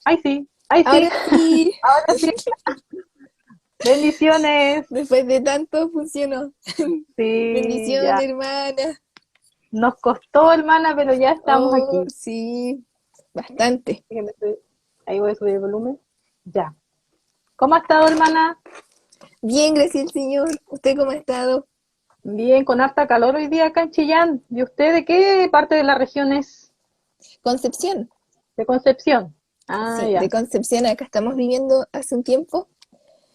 Ay Ahora sí, sí, ahora sí. Bendiciones. después de tanto funcionó. Sí, Bendición, ya. hermana. Nos costó, hermana, pero ya estamos Oh, aquí. sí, bastante. Ahí voy a subir el volumen. Ya. ¿Cómo ha estado, hermana? Bien, gracias al Señor. ¿Usted cómo ha estado? Bien, con harta calor hoy día acá en Chillán. ¿Y usted de qué parte de la región es? Concepción. De Concepción. Ah, Sí, de ya. Concepción acá estamos viviendo hace un tiempo.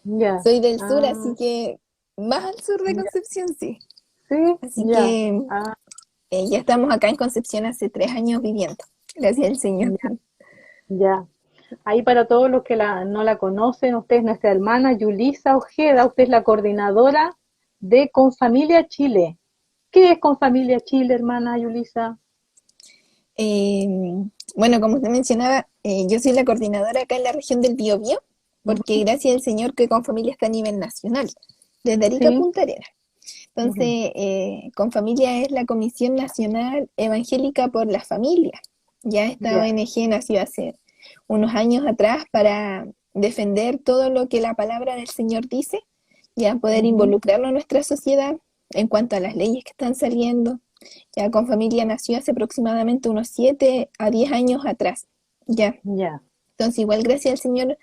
Ya. Soy del sur, así Ah, que más al sur de ya. Concepción, sí. Sí, Así ya. que Ah, ya estamos acá en Concepción hace 3 años viviendo. Gracias al Señor. ya, ya. Ahí para todos los que no la conocen, usted es nuestra hermana Yulisa Ojeda, usted es la coordinadora de Confamilia Chile. ¿Qué es Confamilia Chile, hermana Yulisa? Eh, bueno, como usted mencionaba, yo soy la coordinadora acá en la región del Biobío, porque Ujú. gracias al Señor que Confamilia está a nivel nacional, desde Arica a Sí. Punta Arenas. Ujú. Entonces, Confamilia es la Comisión Nacional Evangélica por la Familia. Ya esta Ya. ONG nació hace unos años atrás para defender todo lo que la palabra del Señor dice, ya poder Ujú. involucrarlo en nuestra sociedad en cuanto a las leyes que están saliendo. Ya Confamilia nació hace aproximadamente unos 7 a 10 años atrás. Ya, Ya. entonces igual gracias al Señor,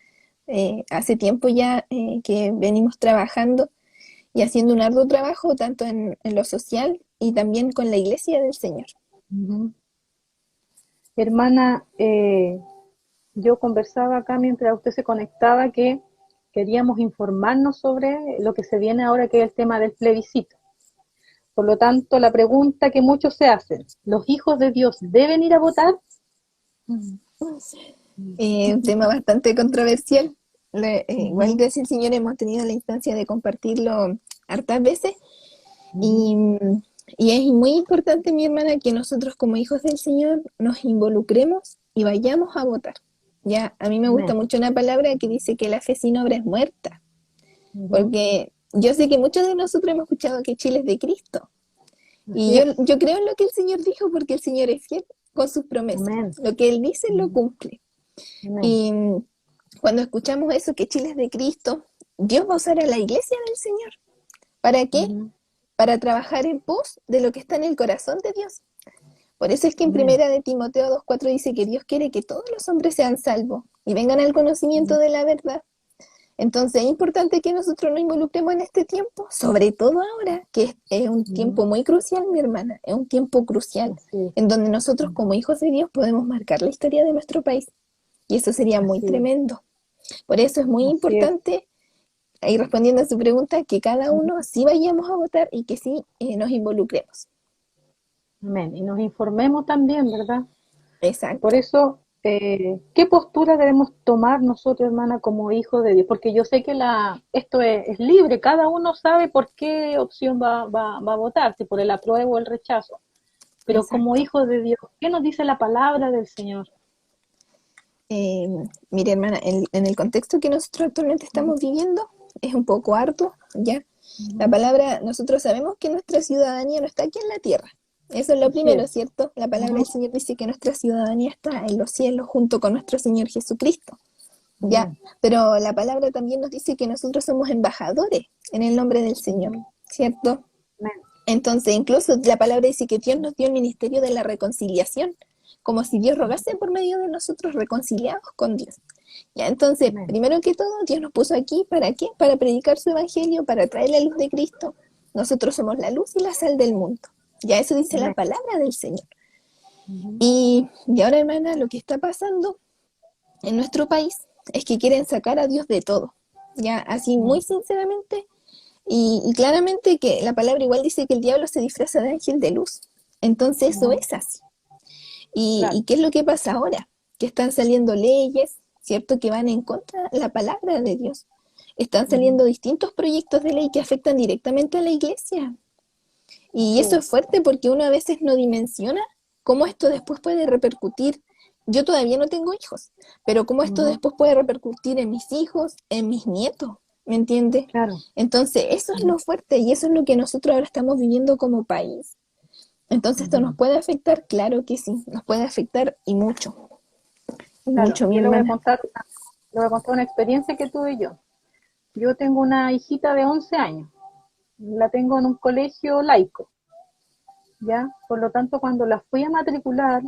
hace tiempo ya que venimos trabajando y haciendo un arduo trabajo tanto en lo social y también con la iglesia del Señor. Ujú. Hermana, yo conversaba acá mientras usted se conectaba que queríamos informarnos sobre lo que se viene ahora, que es el tema del plebiscito. Por lo tanto, la pregunta que muchos se hacen, ¿los hijos de Dios deben ir a votar? Un tema bastante controversial. Igual Ujú. gracias al Señor hemos tenido la instancia de compartirlo hartas veces Ujú. y, y es muy importante, mi hermana, que nosotros como hijos del Señor nos involucremos y vayamos a votar. Ya, a mí me gusta Amén. mucho una palabra que dice que la fe sin obra es muerta, Ujú. porque yo sé que muchos de nosotros hemos escuchado que Chile es de Cristo. Así Y yo, es. yo creo en lo que el Señor dijo porque el Señor es fiel con sus promesas. Amén. Lo que Él dice lo Ujú. cumple. Amén. Y cuando escuchamos eso, que Chile es de Cristo, Dios va a usar a la iglesia del Señor. ¿Para qué? Ujú. Para trabajar en pos de lo que está en el corazón de Dios. Por eso es que en Amén. primera de Timoteo 2:4 dice que Dios quiere que todos los hombres sean salvos y vengan al conocimiento de la verdad. Entonces es importante que nosotros nos involucremos en este tiempo, sobre todo ahora, que es un Ujú. tiempo muy crucial, mi hermana, es un tiempo crucial, Así es. en donde nosotros como Ujú. hijos de Dios podemos marcar la historia de nuestro país. Y eso sería muy Así es. tremendo. Por eso es muy Así es. importante, ahí respondiendo a su pregunta, que cada Ujú. uno sí vayamos a votar y que sí nos involucremos. Amén. Y nos informemos también, ¿verdad? Por Exacto, eso, ¿qué postura debemos tomar nosotros, hermana, como hijos de Dios? Porque yo sé que esto es libre, cada uno sabe por qué opción va a votar, si por el apruebo o el rechazo. Pero como exacto. hijos de Dios, ¿qué nos dice la palabra del Señor? Eh, Mire, hermana, en el contexto que nosotros actualmente Ujú. estamos viviendo, es un poco harto, ¿ya? La Ujú. palabra, nosotros sabemos que nuestra ciudadanía no está aquí en la tierra. Eso es lo Así primero, es. ¿cierto? La palabra Ujú. del Señor dice que nuestra ciudadanía está en los cielos junto con nuestro Señor Jesucristo, ¿ya? Amén. Pero la palabra también nos dice que nosotros somos embajadores en el nombre del Señor, Ujú. ¿cierto? Amén. Entonces, incluso la palabra dice que Dios nos dio el ministerio de la reconciliación, como si Dios rogase por medio de nosotros reconciliados con Dios. Ya, entonces, Amén. primero que todo, Dios nos puso aquí, ¿para qué? Para predicar su evangelio, para traer la luz de Cristo. Nosotros somos la luz y la sal del mundo. Ya eso dice la Amén. palabra del Señor. Ujú. Y ahora, hermana, lo que está pasando en nuestro país es que quieren sacar a Dios de todo. Ya, así muy Ujú. sinceramente y claramente que la palabra igual dice que el diablo se disfraza de ángel de luz. Entonces eso Ujú. es así. ¿Y Claro. qué es lo que pasa ahora? Que están saliendo leyes, ¿cierto? Que van en contra de la palabra de Dios. Están Ujú. saliendo distintos proyectos de ley que afectan directamente a la iglesia. Y Así eso es. es fuerte porque uno a veces no dimensiona cómo esto después puede repercutir. Yo todavía no tengo hijos, pero cómo esto Ujú. después puede repercutir en mis hijos, en mis nietos, ¿me entiende? Claro. Entonces, eso es Ujú. lo fuerte y eso es lo que nosotros ahora estamos viviendo como país. Entonces, ¿esto nos Ujú. puede afectar? Claro que sí, nos puede afectar y mucho. Claro, mucho mi yo hermana. le voy a contar una experiencia que tuve yo. Yo tengo una hijita de 11 años, la tengo en un colegio laico, ¿ya? Por lo tanto, cuando la fui a matricular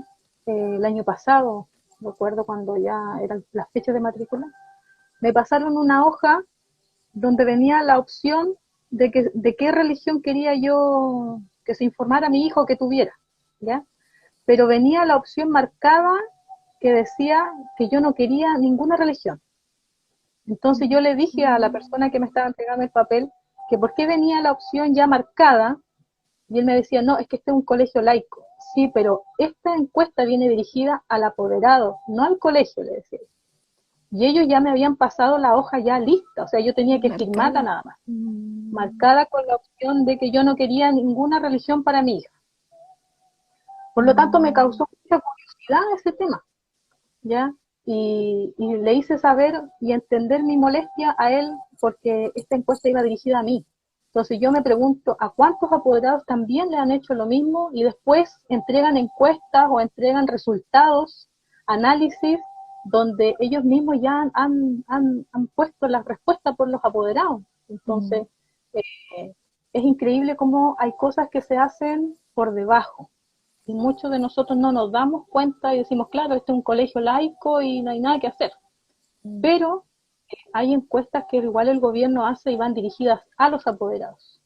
el año pasado, recuerdo cuando ya eran las fechas de matrícula, me pasaron una hoja donde venía la opción de qué religión quería yo que se informara a mi hijo que tuviera, ¿ya? Pero venía la opción marcada que decía que yo no quería ninguna religión. Entonces yo le dije a la persona que me estaba entregando el papel que por qué venía la opción ya marcada, y él me decía, no, es que este es un colegio laico. Sí, pero esta encuesta viene dirigida al apoderado, no al colegio, le decía. Y ellos ya me habían pasado la hoja ya lista, o sea, yo tenía que firmarla Marcada. nada más, marcada con la opción de que yo no quería ninguna religión para mi hija. Por lo tanto, me causó mucha curiosidad ese tema, ¿ya? Y le hice saber y entender mi molestia a él porque esta encuesta iba dirigida a mí. Entonces yo me pregunto a cuántos apoderados también le han hecho lo mismo y después entregan encuestas o entregan resultados, análisis, donde ellos mismos ya han puesto la respuesta por los apoderados. Entonces, eh, es increíble cómo hay cosas que se hacen por debajo y muchos de nosotros no nos damos cuenta y decimos, claro, este es un colegio laico y no hay nada que hacer. Pero hay encuestas que igual el gobierno hace y van dirigidas a los apoderados.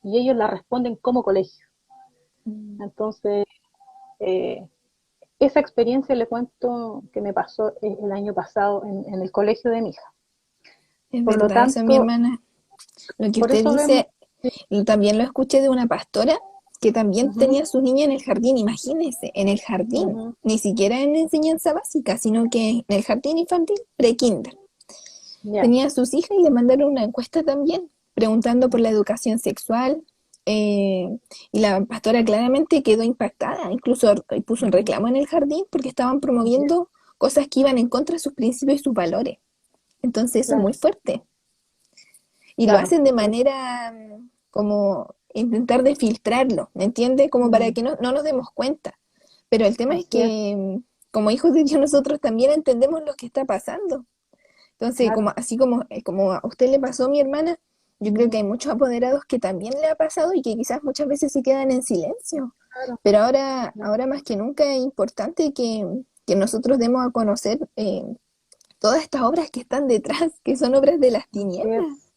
Y ellos la responden como colegio. Entonces, eh, esa experiencia le cuento que me pasó el año pasado en el colegio de mi hija. Es Por lo verdad eso, mi tanto, hermana. Lo que por usted eso vemos, dice, y también lo escuché de una pastora que también uh-huh, tenía a sus niños en el jardín, imagínense, en el jardín, uh-huh, ni siquiera en enseñanza básica, sino que en el jardín infantil, pre-kinder. ya, Tenía a sus hijas y le mandaron una encuesta también, preguntando por la educación sexual, y la pastora claramente quedó impactada, incluso puso un uh-huh, reclamo en el jardín porque estaban ya, promoviendo cosas que iban en contra de sus principios y sus valores. Entonces eso es muy claro, fuerte. Y lo claro, hacen de manera como intentar de filtrarlo, ¿me entiende? Como para que no nos demos cuenta. Pero el tema es así es, que como hijos de Dios nosotros también entendemos lo que está pasando. Entonces, claro, así como a usted le pasó, mi hermana, yo creo que hay muchos apoderados que también le ha pasado y que quizás muchas veces se quedan en silencio. claro, Pero ahora, claro. ahora más que nunca es importante que nosotros demos a conocer todas estas obras que están detrás, que son obras de las Así tinieblas. es,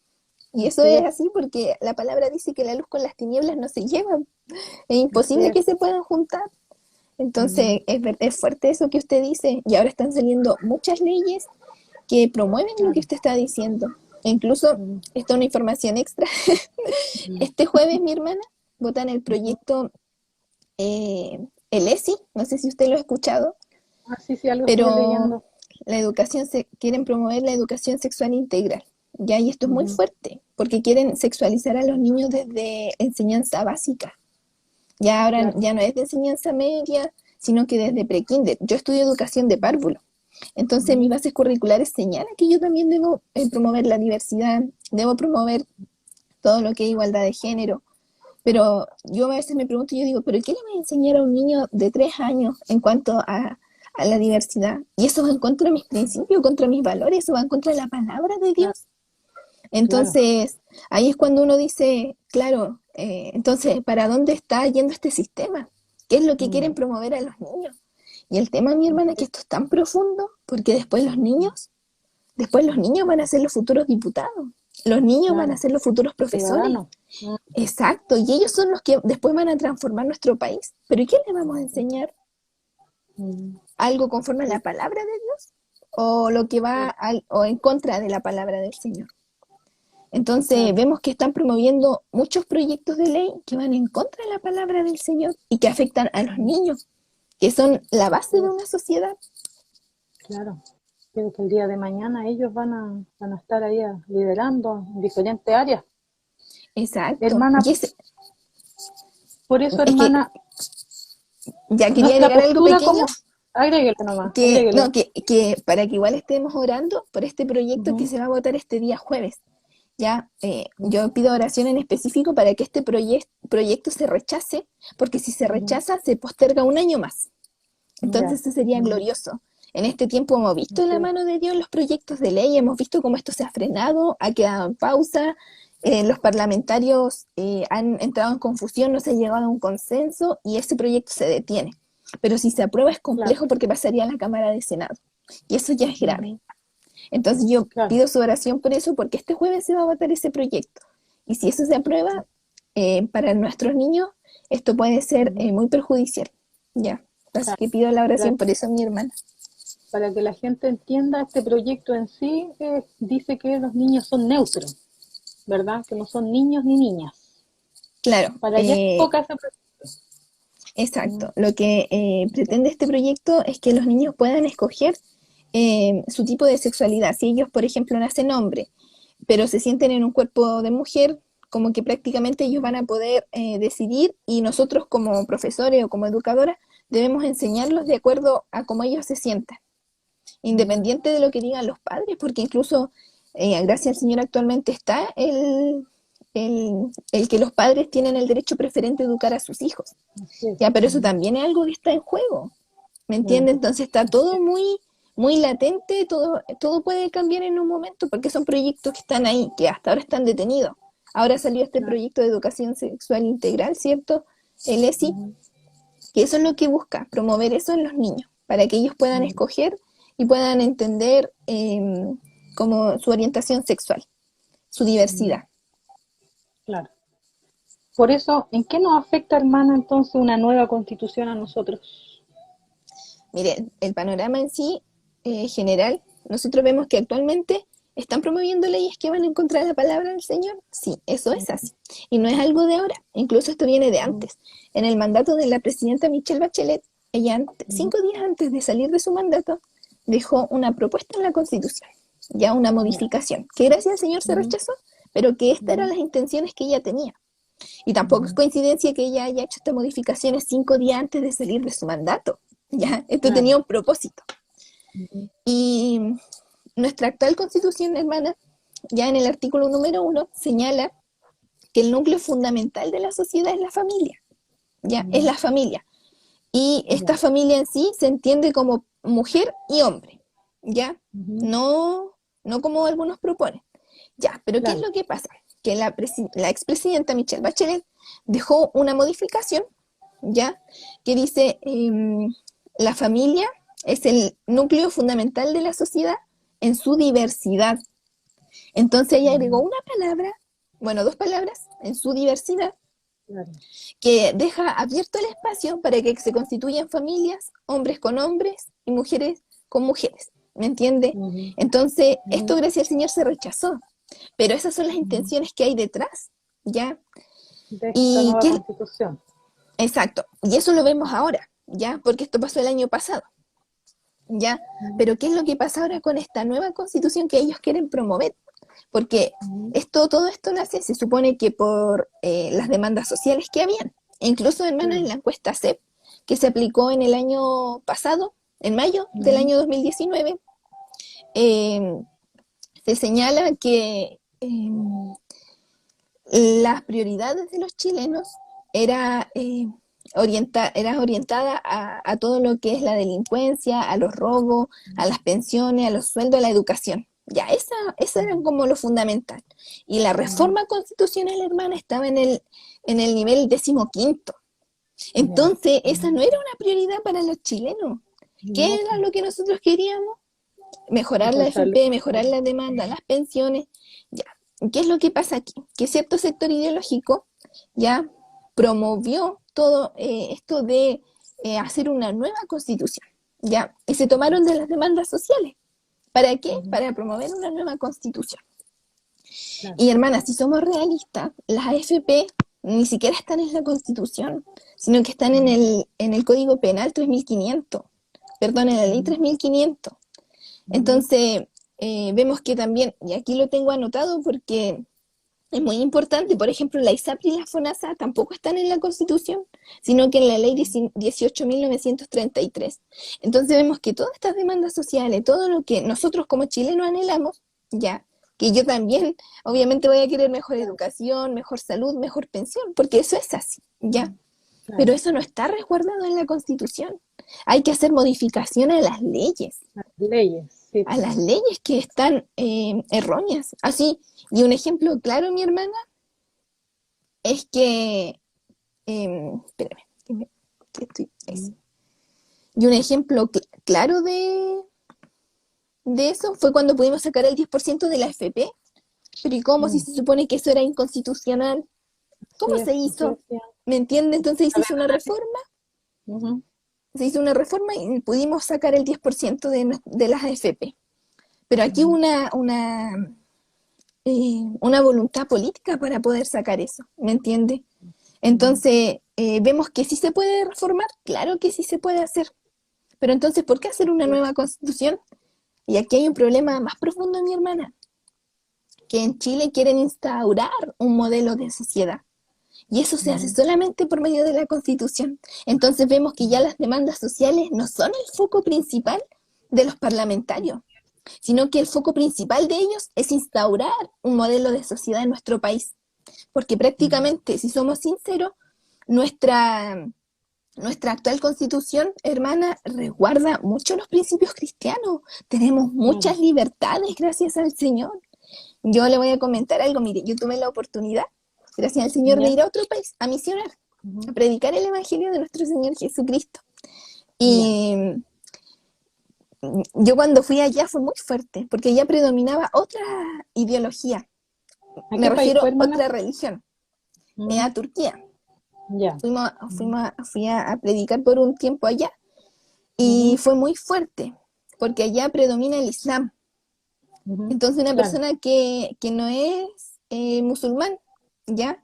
Y eso así es es, así porque la palabra dice que la luz con las tinieblas no se llevan. Es así imposible es. que se puedan juntar. Mm, Entonces, es fuerte eso que usted dice. Y ahora están saliendo muchas leyes que promueven lo que claro. usted está diciendo. E incluso, Mm, esta es una información extra. mm, Este jueves, mi hermana, votan el ujú. proyecto, el ESI, no sé si usted lo ha escuchado, Ah, sí, sí, algo estuve pero leyendo. quieren promover la educación sexual integral. Ya, y esto es muy Ujú, fuerte, porque quieren sexualizar a los niños desde enseñanza básica. Ya ahora claro. ya no es de enseñanza media, sino que desde prekinder. Yo estudio educación de párvulo. Entonces mis Ujú, bases curriculares señalan que yo también debo promover la diversidad, debo promover todo lo que es igualdad de género. Pero yo a veces me pregunto, yo digo, ¿pero qué le voy a enseñar a un niño de 3 años en cuanto a la diversidad? Y eso va en contra de mis principios, contra mis valores, eso va en contra de la palabra de claro, Dios. claro. Entonces, ahí es cuando uno dice, claro, entonces, ¿para dónde está yendo este sistema? ¿Qué es lo que quieren Mm, promover a los niños? Y el tema, mi hermana, es que así, esto es tan profundo, porque después los niños van a ser los futuros diputados, los niños van a claro. ser los futuros profesores. Ciudadano. Mm, Exacto, y ellos son los que después van a transformar nuestro país. Pero ¿y qué les vamos a enseñar? mm, ¿Algo conforme a la sí, palabra de Dios? ¿O lo que va claro, o en contra de la palabra del Señor? Entonces claro. vemos que están promoviendo muchos proyectos de ley que van en contra de la palabra del Señor y que afectan a los Mm, niños, que son la así base de una es, sociedad. claro. Creo que el día de mañana ellos van a estar ahí liderando en diferentes áreas. Exacto. Hermana, Y por eso, es que hermana, ya quería nuestra agregar algo postura pequeño, como, agréguele nomás, que no, agréguele. que para que igual estemos orando por este proyecto que Ujú, se va a votar este día jueves. Ya, ujú, yo pido oración en específico para que este proyecto se rechace, porque si se ujú, rechaza se posterga un año más. ya, Entonces eso sería ujú, glorioso. En este tiempo hemos visto la Sí, mano de Dios en los proyectos de ley, hemos visto cómo esto se ha frenado, ha quedado en pausa, los parlamentarios han entrado en confusión, no se ha llegado a un consenso y ese proyecto se detiene. Pero si se aprueba es claro. complejo porque pasaría a la Cámara de Senado y eso ya es grave. Ujú, Entonces yo claro. pido su oración por eso, porque este jueves se va a votar ese proyecto. Y si eso se aprueba, para nuestros niños, esto puede ser Ujú, muy perjudicial. Ya. Así claro. que pido la Para, oración por eso, mi hermana. para que la gente entienda, este proyecto en sí dice que los niños son neutros, ¿verdad? Que no son niños ni niñas. Claro, Para allá enfoca ese proyecto. exacto. Lo que pretende este proyecto es que los niños puedan escoger su tipo de sexualidad. Si ellos, por ejemplo, nacen hombre, pero se sienten en un cuerpo de mujer, como que prácticamente ellos van a poder decidir y nosotros como profesores o como educadoras debemos enseñarlos de acuerdo a cómo ellos se sientan, Ujú, independiente de lo que digan los padres, porque incluso gracias al Señor actualmente está el que los padres tienen el derecho preferente de educar a sus hijos. así es. Ya, pero eso Ujú, también es algo que está en juego, ¿me mm, entiendes? Entonces está así todo es. muy latente, todo puede cambiar en un momento, porque son proyectos que están ahí, que hasta ahora están detenidos. Ahora salió este Claro. proyecto de educación sexual integral, ¿cierto? El ESI, Ujú, que eso es lo que busca, promover eso en los niños, para que ellos puedan mm, escoger y puedan entender como su orientación sexual, su mm, diversidad. claro. Por eso, ¿en qué nos afecta, hermana, entonces una nueva constitución a nosotros? Miren, el panorama en sí, general, nosotros vemos que actualmente están promoviendo leyes que van en contra de la palabra del Señor. Sí, eso es así. Y no es algo de ahora, incluso esto viene de Ujú, antes. En el mandato de la presidenta Michelle Bachelet, ella ujú, 5 días antes de salir de su mandato, dejó una propuesta en la Constitución, ya una ya, modificación, que gracias al Señor se ujú, rechazó, pero que estas eran ujú, las intenciones que ella tenía. Y tampoco es ujú, coincidencia que ella haya hecho estas modificaciones 5 días antes de salir de su mandato. Ya, esto claro. tenía un propósito. Ujú, Y nuestra actual constitución, hermana, ya en el artículo número 1, señala que el núcleo fundamental de la sociedad es la familia. Ya, es ujú, la familia. Y esta ya, familia en sí se entiende como mujer y hombre. Ya, ujú, no, no como algunos proponen. Ya, pero ¿qué es claro. lo que pasa? Que la expresidenta Michelle Bachelet dejó una modificación, ¿ya? Que dice, la familia es el núcleo fundamental de la sociedad en su diversidad. Entonces ella agregó Ujú, una palabra, bueno, dos palabras, en su diversidad, claro. que deja abierto el espacio para que se constituyan familias, hombres con hombres y mujeres con mujeres. ¿Me entiende? Ujú, Entonces, ujú, esto gracias al Señor se rechazó, pero esas son las ujú. intenciones que hay detrás, ¿ya? De esta Y nueva qué, constitución. exacto, y eso lo vemos ahora, ¿ya? Porque esto pasó el año pasado, ¿ya? Ujú, Pero ¿qué es lo que pasa ahora con esta nueva constitución que ellos quieren promover? Porque ujú, todo esto nace, se supone que por las demandas sociales que habían. E incluso, hermana, en claro. la encuesta CEP, que se aplicó en el año pasado, en mayo del Ujú, año 2019, eh, se señala que las prioridades de los chilenos era, era orientada a todo lo que es la delincuencia, a los robos, a las pensiones, a los sueldos, a la educación. Ya, esa era como lo fundamental. Y la ujú, reforma constitucional, hermana, estaba en el nivel 15º. ya, Entonces, esa ujú. no era una prioridad para los chilenos. ¿Qué No, era pues, lo que nosotros queríamos? Mejorar la mejor salud. FP, mejorar Ujú, la demanda, las pensiones. Ya, ¿qué es lo que pasa aquí? Que cierto sector ideológico ya promovió todo esto de hacer una nueva constitución, ya, y se tomaron de las demandas sociales. ¿Para qué? ujú, Para promover una nueva constitución. claro. Y hermanas, si somos realistas, las AFP ni siquiera están en la constitución, sino que están en Ujú, el Código Penal 3500, perdón, en la ley ujú, 3500. ujú, Entonces, vemos que también, y aquí lo tengo anotado porque es muy importante, por ejemplo, la ISAPRE y la FONASA tampoco están en la Constitución, sino que en la ley 18.933. Entonces vemos que todas estas demandas sociales, todo lo que nosotros como chilenos anhelamos, ya, que yo también obviamente voy a querer mejor educación, mejor salud, mejor pensión, porque eso es así, ya, ujú, pero claro. eso no está resguardado en la Constitución. Hay que hacer modificación a las leyes, Las leyes, sí. a las leyes que están erróneas. Así, y un ejemplo claro, mi hermana, es que, espérame, que estoy, eso. Y un ejemplo claro de eso fue cuando pudimos sacar el 10% de la FP. Pero ¿y cómo si se supone que eso era inconstitucional? ¿Cómo se hizo? ¿Me entiende? Entonces se hizo una reforma, Uh-huh. se hizo una reforma y pudimos sacar el 10% de las AFP. Pero aquí hubo una voluntad política para poder sacar eso, ¿me entiende? Entonces, vemos que sí se puede reformar, claro que sí se puede hacer. Pero entonces, ¿por qué hacer una nueva constitución? Y aquí hay un problema más profundo, mi hermana, que en Chile quieren instaurar un modelo de sociedad. Y eso se hace solamente por medio de la Constitución. Entonces vemos que ya las demandas sociales no son el foco principal de los parlamentarios, sino que el foco principal de ellos es instaurar un modelo de sociedad en nuestro país. Porque prácticamente, si somos sinceros, nuestra actual Constitución, hermana, resguarda mucho los principios cristianos. Tenemos muchas libertades gracias al Señor. Yo le voy a comentar algo, mire, yo tuve la oportunidad, gracias al Señor, de ir a otro país, a misionar, a predicar el Evangelio de nuestro Señor Jesucristo. Y yo cuando fui allá fue muy fuerte, porque allá predominaba otra ideología, me refiero a otra religión, a Turquía. Fui a predicar por un tiempo allá, y fue muy fuerte, porque allá predomina el Islam. Entonces una persona que no es musulmán, ¿ya?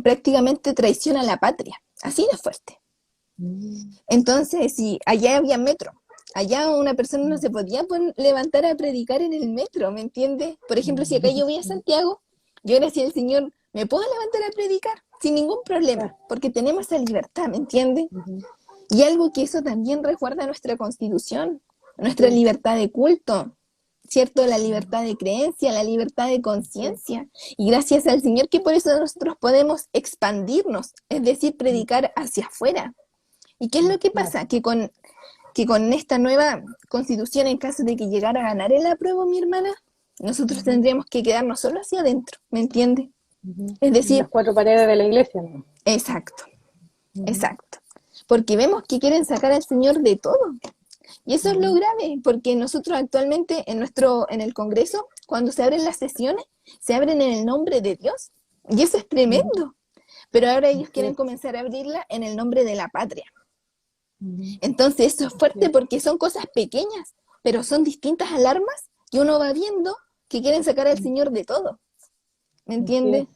Prácticamente traiciona a la patria, así de fuerte. Entonces, si allá había metro, allá una persona no se podía levantar a predicar en el metro, ¿me entiendes? Por ejemplo, si acá yo voy a Santiago, yo gracias al Señor me puedo levantar a predicar sin ningún problema, porque tenemos esa libertad, ¿me entiendes? Y algo que eso también resguarda nuestra Constitución, nuestra libertad de culto, ¿cierto? La libertad de creencia, la libertad de conciencia. Y gracias al Señor que por eso nosotros podemos expandirnos, es decir, predicar hacia afuera. ¿Y qué es lo que pasa? Que con esta nueva constitución, en caso de que llegara a ganar el apruebo, mi hermana, nosotros tendríamos que quedarnos solo hacia adentro, ¿me entiende? Es decir, las cuatro paredes de la iglesia, ¿no? Exacto, exacto. Porque vemos que quieren sacar al Señor de todo. Y eso es lo grave, porque nosotros actualmente en el Congreso, cuando se abren las sesiones, se abren en el nombre de Dios. Y eso es tremendo. Pero ahora ellos quieren comenzar a abrirla en el nombre de la patria. Entonces eso es fuerte porque son cosas pequeñas, pero son distintas alarmas que uno va viendo que quieren sacar al Señor de todo. ¿Me entiende?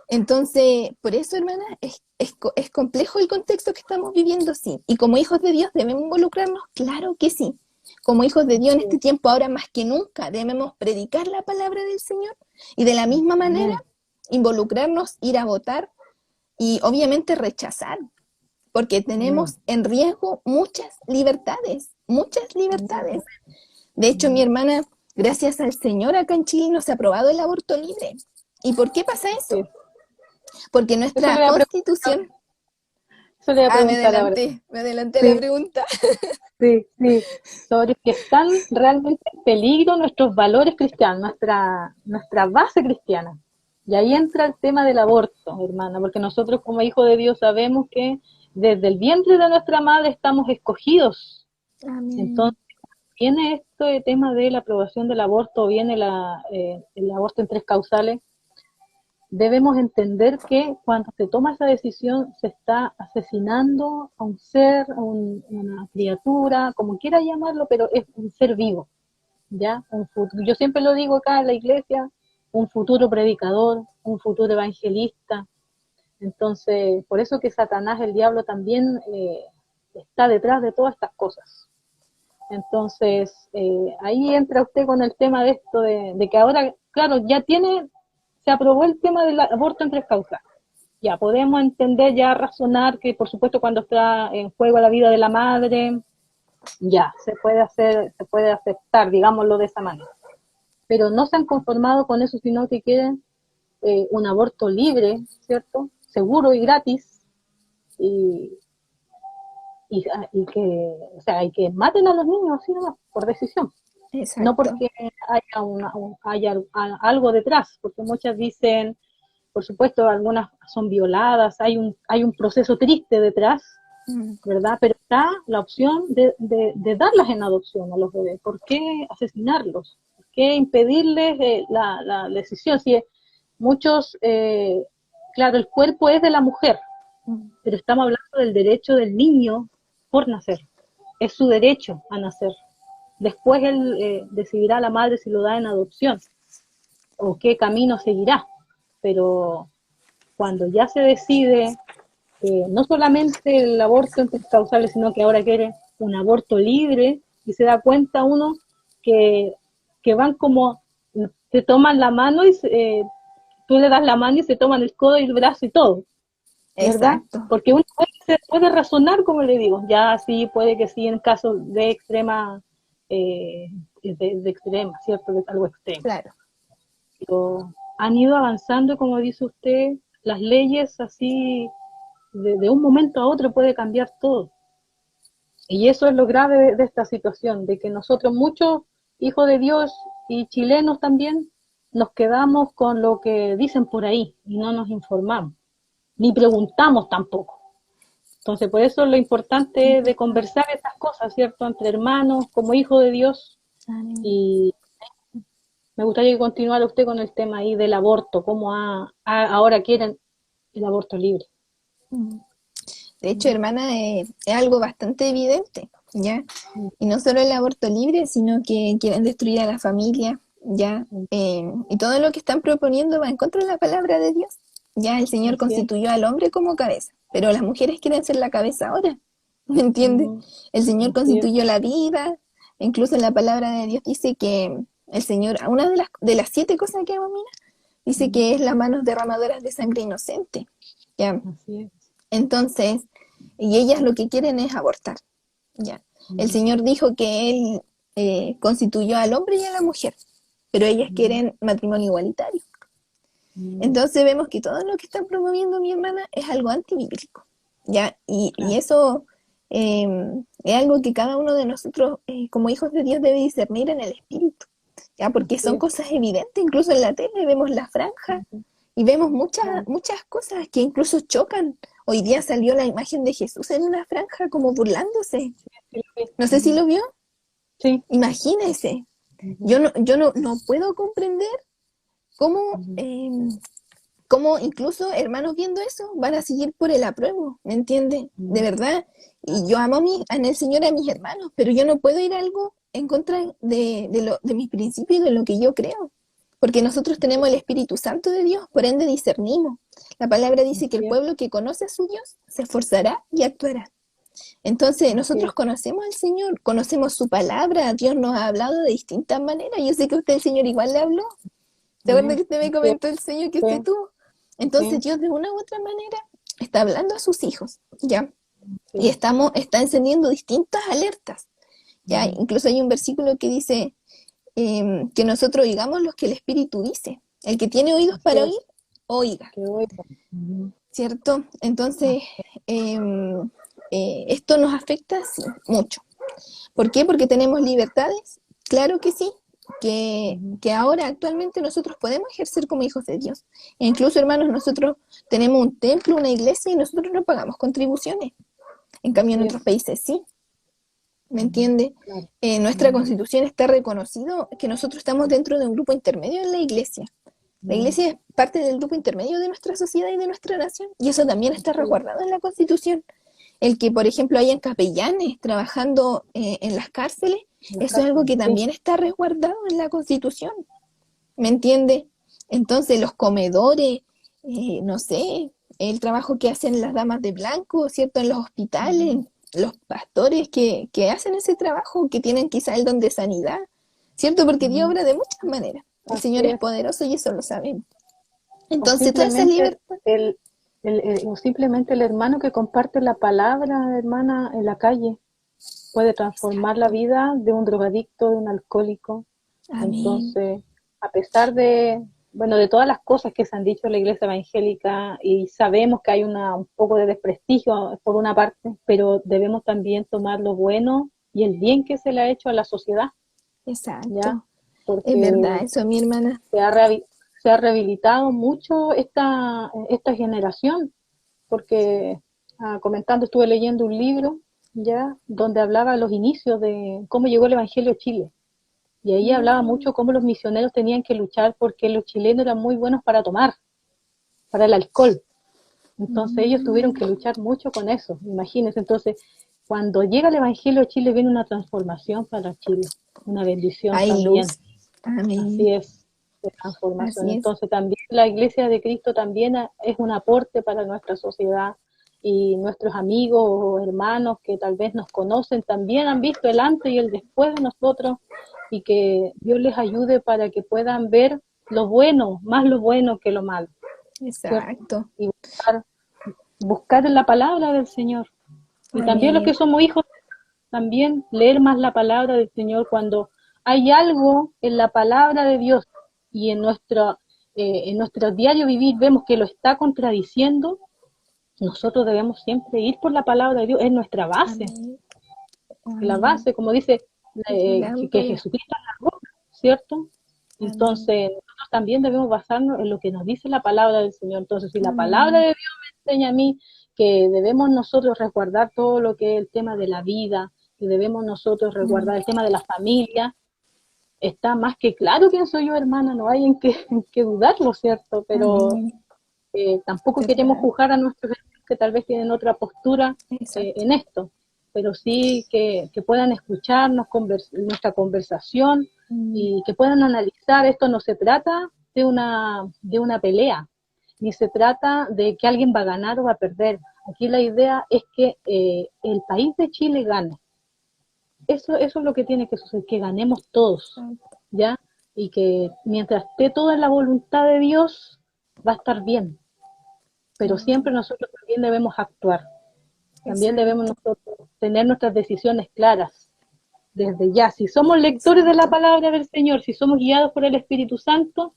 Entonces, por eso, hermana, es complejo el contexto que estamos viviendo, sí. Y como hijos de Dios, ¿debemos involucrarnos? Claro que sí. Como hijos de Dios en este tiempo, ahora más que nunca, debemos predicar la palabra del Señor y de la misma manera involucrarnos, ir a votar y obviamente rechazar, porque tenemos en riesgo muchas libertades, muchas libertades. De hecho, mi hermana, gracias al Señor, acá en Chile nos ha aprobado el aborto libre. ¿Y por qué pasa eso? Porque nuestra Constitución... Eso le voy a preguntar me adelanté a la pregunta. Sí, sobre que están realmente en peligro nuestros valores cristianos, nuestra base cristiana. Y ahí entra el tema del aborto, hermana, porque nosotros como hijos de Dios sabemos que desde el vientre de nuestra madre estamos escogidos. Amén. Entonces, viene este tema de la aprobación del aborto, viene el aborto en 3 causales. Debemos entender que cuando se toma esa decisión se está asesinando a un ser, a una criatura, como quiera llamarlo, pero es un ser vivo, ¿ya? Yo siempre lo digo acá en la iglesia, un futuro predicador, un futuro evangelista. Entonces, por eso que Satanás, el diablo, también está detrás de todas estas cosas. Entonces, ahí entra usted con el tema de esto, de que ahora, claro, se aprobó el tema del aborto en 3 causas. Ya podemos entender, ya razonar que por supuesto cuando está en juego la vida de la madre, ya se puede aceptar, digámoslo de esa manera. Pero no se han conformado con eso, sino que quieren un aborto libre, ¿cierto? Seguro y gratis. Y y que, o sea, y que maten a los niños así nomás, por decisión. No Exacto. porque haya algo detrás, porque muchas dicen, por supuesto, algunas son violadas, hay un proceso triste detrás, Mm. ¿verdad? Pero está la opción de darlas en adopción a los bebés. ¿Por qué asesinarlos? ¿Por qué impedirles la decisión? Si muchos, claro, el cuerpo es de la mujer, Mm. pero estamos hablando del derecho del niño por nacer. Es su derecho a nacer. Después él decidirá la madre si lo da en adopción o qué camino seguirá. Pero cuando ya se decide no solamente el aborto causales, sino que ahora quiere un aborto libre, y se da cuenta uno que, que van como, te toman la mano y tú le das la mano y se toman el codo y el brazo y todo, ¿verdad? Exacto. Porque uno puede razonar, como le digo, ya sí, puede que sí en casos de extrema, de extrema, ¿cierto? De algo extremo. Claro. Pero han ido avanzando, como dice usted, las leyes así, de un momento a otro puede cambiar todo. Y eso es lo grave de esta situación, de que nosotros, muchos hijos de Dios y chilenos también, nos quedamos con lo que dicen por ahí y no nos informamos, ni preguntamos tampoco. Entonces, por eso lo importante es de conversar estas cosas, ¿cierto? Entre hermanos, como hijos de Dios. Y me gustaría que continuara usted con el tema ahí del aborto, cómo ahora quieren el aborto libre. Mm. De hecho, hermana, es algo bastante evidente, ¿ya? Y no solo el aborto libre, sino que quieren destruir a la familia, ¿ya? Y todo lo que están proponiendo va en contra de la palabra de Dios. Ya el Señor Así es. constituyó al hombre como cabeza, pero las mujeres quieren ser la cabeza ahora, ¿me entiendes? El Señor Así es. constituyó la vida, incluso en la palabra de Dios dice que el Señor, una de las 7 cosas que abomina, dice que es las manos derramadoras de sangre inocente, ¿ya? Así es. Entonces, y ellas lo que quieren es abortar, ¿ya? El Señor dijo que Él constituyó al hombre y a la mujer, pero ellas quieren matrimonio igualitario. Entonces vemos que todo lo que está promoviendo mi hermana es algo antibíblico, ¿ya? Y eso es algo que cada uno de nosotros, como hijos de Dios, debe discernir en el espíritu, ¿ya? Porque son cosas evidentes, incluso en la tele vemos la franja y vemos muchas cosas que incluso chocan. Hoy día salió la imagen de Jesús en una franja como burlándose. No sé si lo vio. Sí. Imagínese. Yo no puedo comprender cómo, cómo incluso hermanos viendo eso van a seguir por el apruebo, ¿me entiende? De verdad. Y yo amo en el Señor a mis hermanos, pero yo no puedo ir algo en contra de mis principios y de lo que yo creo. Porque nosotros tenemos el Espíritu Santo de Dios, por ende discernimos. La palabra dice que el pueblo que conoce a su Dios se esforzará y actuará. Entonces, nosotros conocemos al Señor, conocemos su palabra, Dios nos ha hablado de distintas maneras. Yo sé que usted, el Señor, igual le habló. ¿Te acuerdas que usted me comentó el sueño que usted tuvo? Entonces, Dios de una u otra manera está hablando a sus hijos, ¿ya? Y está encendiendo distintas alertas, ¿ya? Incluso hay un versículo que dice que nosotros oigamos lo que el Espíritu dice. El que tiene oídos para oír, oiga. ¿Cierto? Entonces, esto nos afecta sí, mucho. ¿Por qué? Porque tenemos libertades, claro que sí, que ahora actualmente nosotros podemos ejercer como hijos de Dios. E incluso, hermanos, nosotros tenemos un templo, una iglesia y nosotros no pagamos contribuciones. En cambio, en otros países sí. ¿Me entiende? Claro. Nuestra constitución está reconocido que nosotros estamos dentro de un grupo intermedio en la iglesia. La iglesia es parte del grupo intermedio de nuestra sociedad y de nuestra nación, y eso también está resguardado en la Constitución. El que, por ejemplo, hayan capellanes trabajando en las cárceles, eso es algo que también está resguardado en la Constitución. ¿Me entiende? Entonces, los comedores, no sé, el trabajo que hacen las damas de blanco, ¿cierto? En los hospitales, los pastores que hacen ese trabajo, que tienen quizá el don de sanidad, ¿cierto? Porque Dios obra de muchas maneras. El Señor es poderoso y eso lo sabemos. Entonces, toda esa libertad. O simplemente el hermano que comparte la palabra, hermana, en la calle, puede transformar la vida de un drogadicto, de un alcohólico. Amén. Entonces, a pesar de bueno, de todas las cosas que se han dicho en la iglesia evangélica, y sabemos que hay un poco de desprestigio por una parte, pero debemos también tomar lo bueno y el bien que se le ha hecho a la sociedad, ¿ya? Exacto. Es verdad, Porque eso, mi hermana. se ha, se ha rehabilitado mucho esta generación, porque comentando, estuve leyendo un libro, ¿ya? Donde hablaba de los inicios de cómo llegó el Evangelio a Chile. Y ahí hablaba Mm, mucho cómo los misioneros tenían que luchar porque los chilenos eran muy buenos para tomar, para el alcohol. Entonces ellos tuvieron que mm. luchar mucho con eso, imagínense. Entonces, cuando llega el Evangelio a Chile, viene una transformación para Chile, una bendición Hay también. luz. Amén. Así es, de transformación. Así es. Entonces también la Iglesia de Cristo también es un aporte para nuestra sociedad, y nuestros amigos o hermanos que tal vez nos conocen también han visto el antes y el después de nosotros, y que Dios les ayude para que puedan ver lo bueno, más lo bueno que lo malo, ¿cierto? Exacto. Y buscar en la palabra del Señor. Y también los Amén. que somos hijos, también leer más la palabra del Señor cuando hay algo en la palabra de Dios y en nuestro diario vivir vemos que lo está contradiciendo. Nosotros debemos siempre ir por la palabra de Dios, es nuestra base, Amén. la Amén. base, como dice Es mi que lámpara. Jesucristo es la roca, ¿cierto? Amén. Entonces, nosotros también debemos basarnos en lo que nos dice la palabra del Señor. Entonces, si la palabra Amén. de Dios me enseña a mí que debemos nosotros resguardar todo lo que es el tema de la vida, que debemos nosotros Mm. resguardar el tema de la familia, está más que claro quién soy yo, hermana, no hay en qué dudarlo, ¿cierto? Pero Amén. tampoco queremos ¿Verdad? juzgar a nuestros hermanos que tal vez tienen otra postura Exacto. en esto, pero sí que puedan escucharnos, nuestra conversación, Mm. y que puedan analizar. Esto no se trata de una pelea, ni se trata de que alguien va a ganar o va a perder. Aquí la idea es que el país de Chile gane. Eso es lo que tiene que suceder, que ganemos todos, Exacto. ¿ya? Y que mientras esté todo en la voluntad de Dios, va a estar bien, pero siempre Amén. nosotros también debemos actuar, también debemos Exacto. nosotros tener nuestras decisiones claras desde ya. Si somos lectores de la Exacto. palabra del Señor, si somos guiados por el Espíritu Santo,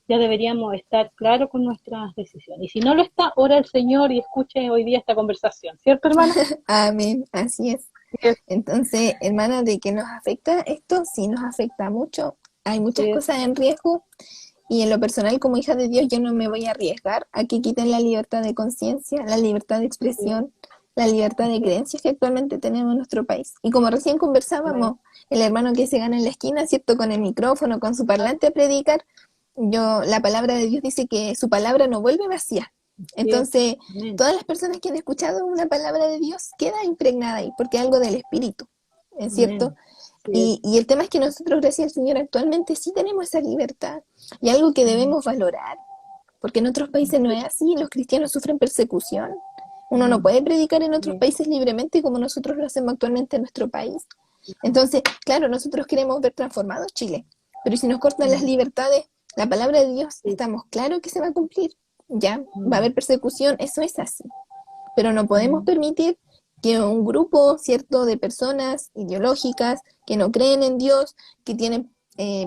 ya deberíamos estar claros con nuestras decisiones. Y si no lo está, ora al Señor y escuche hoy día esta conversación, ¿cierto, hermana? Amén. Así es. Sí, Entonces, hermana, ¿de qué nos afecta esto? Sí nos afecta mucho. Hay muchas así es, cosas en riesgo y en lo personal, como hija de Dios, yo no me voy a arriesgar a que quiten la libertad de conciencia, la libertad de así es, expresión, la libertad de así es. creencias que actualmente tenemos en nuestro país. Y como recién Amén. conversábamos, el hermano que se gana en la esquina, ¿cierto? Con el micrófono, con su parlante a predicar, la palabra de Dios dice que su palabra no vuelve vacía. Así es. Entonces, Amén. todas las personas que han escuchado una palabra de Dios queda impregnada ahí, porque es algo del Espíritu, ¿es cierto? Amén. Así es. Y el tema es que nosotros, gracias al Señor, actualmente sí tenemos esa libertad y algo que Amén. debemos valorar, porque en otros países no Así es es. así, los cristianos sufren persecución. Uno no Mm, puede predicar en otros sí, países libremente como nosotros lo hacemos actualmente en nuestro país. Entonces, claro, nosotros queremos ver transformado Chile, pero si nos cortan las mm, libertades, la palabra de Dios, sí, estamos claros que se va a cumplir. Ya, va a mm, haber persecución, eso es así. Pero no podemos mm, permitir que un grupo, ¿cierto?, de personas ideológicas que no creen en Dios, que tienen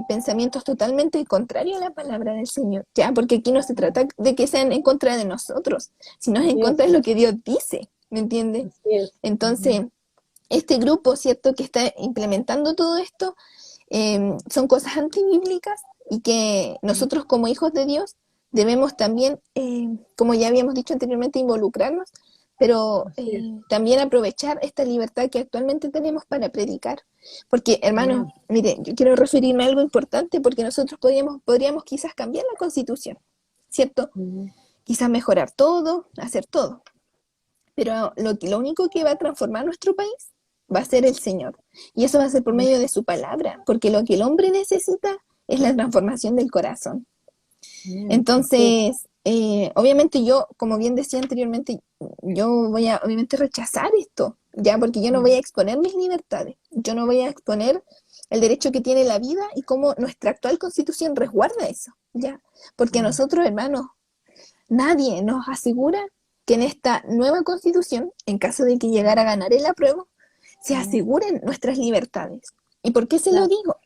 pensamientos totalmente contrarios a la palabra del Señor, ya, porque aquí no se trata de que sean en contra de nosotros, sino en así contra es, de lo que Dios dice, ¿me entiende? así es. Ujú, Entonces, este grupo, ¿cierto?, que está implementando todo esto, son cosas antibíblicas y que mm, nosotros como hijos de Dios debemos también, como ya habíamos dicho anteriormente, involucrarnos, pero así es. también aprovechar esta libertad que actualmente tenemos para predicar. Porque, hermanos, Amén. mire, yo quiero referirme a algo importante porque nosotros podríamos quizás cambiar la constitución, ¿cierto? Mm, Quizás mejorar todo, hacer todo. Pero lo único que va a transformar nuestro país va a ser el Señor. Y eso va a ser por amén. medio de su palabra, porque lo que el hombre necesita es la transformación del corazón. Amén. Así es. Entonces, obviamente yo, como bien decía anteriormente, yo voy a obviamente rechazar esto, ya, porque yo no voy a Mm, exponer mis libertades, yo no voy a exponer el derecho que tiene la vida y cómo nuestra actual constitución resguarda eso, ya, porque mm, nosotros, hermanos, nadie nos asegura que en esta nueva constitución, en caso de que llegara a ganar el apruebo, se mm, aseguren nuestras libertades. ¿Y por qué se lo claro. digo?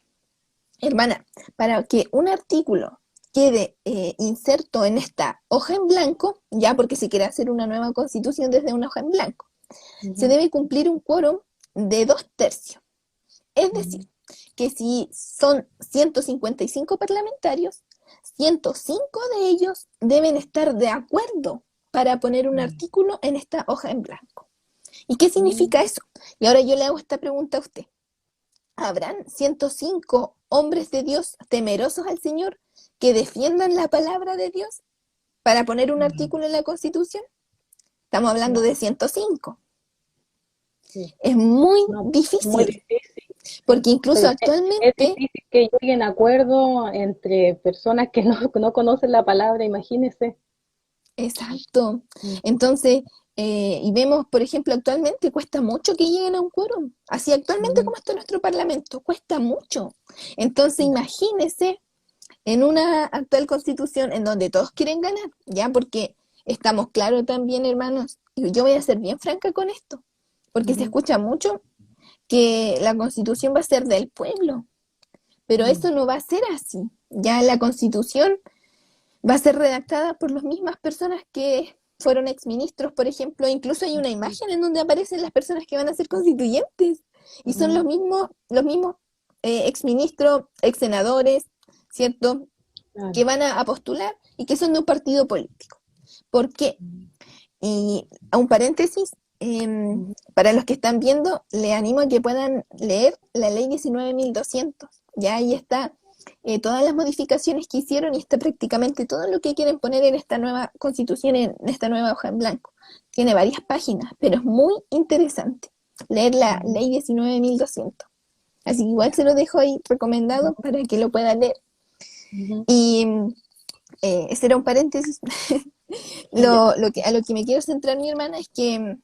Hermana, para que un artículo quede inserto en esta hoja en blanco, ya porque se quiere hacer una nueva constitución desde una hoja en blanco, se debe cumplir un quórum de 2/3. Es decir, que si son 155 parlamentarios, 105 de ellos deben estar de acuerdo para poner un artículo en esta hoja en blanco. ¿Y qué significa eso? Y ahora yo le hago esta pregunta a usted. ¿Habrán 105 hombres de Dios temerosos al Señor que defiendan la palabra de Dios para poner un artículo en la Constitución? Estamos hablando de 105. Sí. Es muy difícil. Muy difícil. Porque incluso Es actualmente... difícil que lleguen a acuerdo entre personas que no conocen la palabra, imagínese. Exacto. Entonces, y vemos, por ejemplo, actualmente cuesta mucho que lleguen a un quórum. Así actualmente como está nuestro parlamento, cuesta mucho. Entonces, imagínese en una actual constitución en donde todos quieren ganar, ¿ya? Porque estamos claros también, hermanos, y yo voy a ser bien franca con esto, porque se escucha mucho que la constitución va a ser del pueblo, pero eso no va a ser así. Ya la constitución va a ser redactada por las mismas personas que fueron exministros, por ejemplo. Incluso hay una imagen en donde aparecen las personas que van a ser constituyentes, y son los mismos exministros, ex senadores, ¿cierto? Claro. Que van a postular y que son de un partido político. ¿Por qué? Y a un paréntesis, para los que están viendo, les animo a que puedan leer la ley 19.200. Ya ahí está todas las modificaciones que hicieron y está prácticamente todo lo que quieren poner en esta nueva constitución, en esta nueva hoja en blanco. Tiene varias páginas, pero es muy interesante leer la ley 19.200. Así que igual se lo dejo ahí recomendado para que lo puedan leer. Y ese era un paréntesis. A lo que me quiero centrar, mi hermana, es que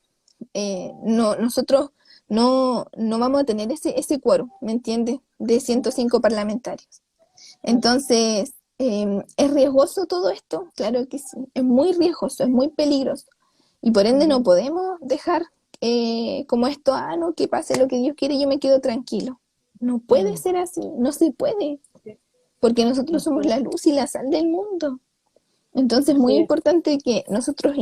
nosotros no vamos a tener ese quórum, ¿me entiendes? De 105 parlamentarios. Entonces, ¿es riesgoso todo esto? Claro que sí, es muy riesgoso, es muy peligroso. Y por ende no podemos dejar como esto, no, que pase lo que Dios quiere y yo me quedo tranquilo. No puede ser así, no se puede. Porque nosotros somos la luz y la sal del mundo. Entonces es muy importante que nosotros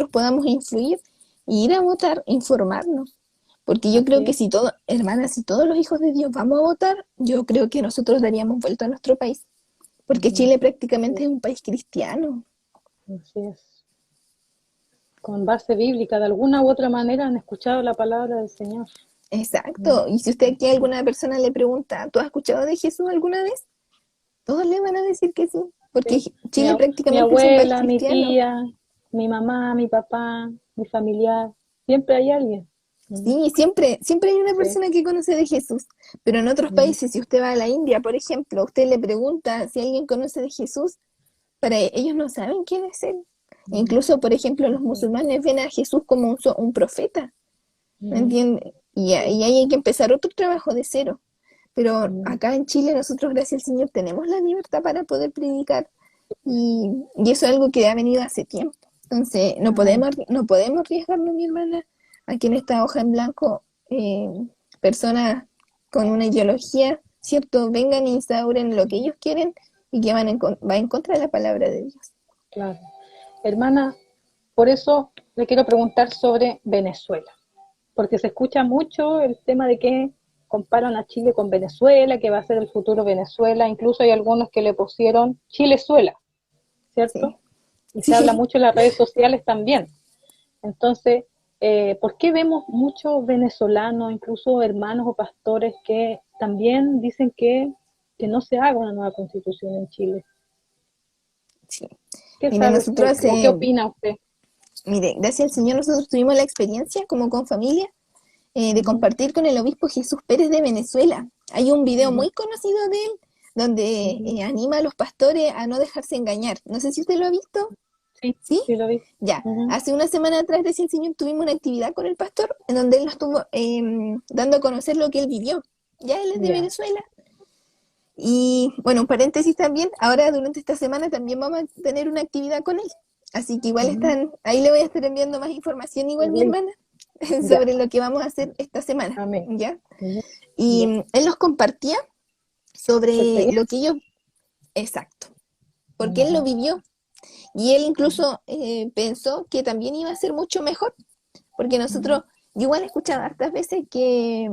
podamos influir y ir a votar, informarnos. Porque yo creo que si todos los hijos de Dios vamos a votar, yo creo que nosotros daríamos vuelta a nuestro país. Porque Chile prácticamente es un país cristiano. Así es. Con base bíblica, de alguna u otra manera han escuchado la palabra del Señor. Exacto. Y si usted aquí a alguna persona le pregunta, ¿tú has escuchado de Jesús alguna vez? Todos le van a decir que sí. Porque Chile prácticamente mi abuela, es un país cristiano. mi tía, mi mamá, mi papá, mi familiar, siempre hay alguien. Sí, siempre hay una persona que conoce de Jesús, pero en otros países, si usted va a la India, por ejemplo, usted le pregunta si alguien conoce de Jesús, para ellos no saben quién es él. Incluso, por ejemplo, los musulmanes ven a Jesús como un profeta, ¿me entiende? Y ahí hay que empezar otro trabajo de cero. Pero acá en Chile nosotros, gracias al Señor, tenemos la libertad para poder predicar, y eso es algo que ha venido hace tiempo. Entonces, no podemos arriesgarnos, mi hermana, a que en esta hoja en blanco personas con una ideología, ¿cierto?, vengan e instauren lo que ellos quieren y que va en contra de la palabra de Dios. Claro. Hermana, por eso le quiero preguntar sobre Venezuela, porque se escucha mucho el tema de que comparan a Chile con Venezuela, que va a ser el futuro Venezuela, incluso hay algunos que le pusieron Chilezuela, ¿cierto? Sí. Y se habla mucho en las redes sociales también. Entonces, ¿por qué vemos muchos venezolanos, incluso hermanos o pastores, que también dicen que no se haga una nueva constitución en Chile? Sí. ¿Qué Mire, sabe usted? ¿O qué opina usted? Mire, gracias al Señor nosotros tuvimos la experiencia como con familia de compartir con el obispo Jesús Pérez de Venezuela. Hay un video muy conocido de él donde anima a los pastores a no dejarse engañar. No sé si usted lo ha visto. Sí, sí lo vi. Ya, hace una semana atrás, recién Señor, tuvimos una actividad con el pastor en donde él nos estuvo dando a conocer lo que él vivió. Ya él es de Venezuela. Y bueno, un paréntesis también, ahora durante esta semana también vamos a tener una actividad con él. Así que igual ahí le voy a estar enviando más información, igual mi hermana, sobre lo que vamos a hacer esta semana. Amén. ¿Ya? Y él nos compartía sobre lo que ellos exacto, porque él lo vivió. Y él incluso pensó que también iba a ser mucho mejor, porque nosotros, yo igual he escuchado hartas veces que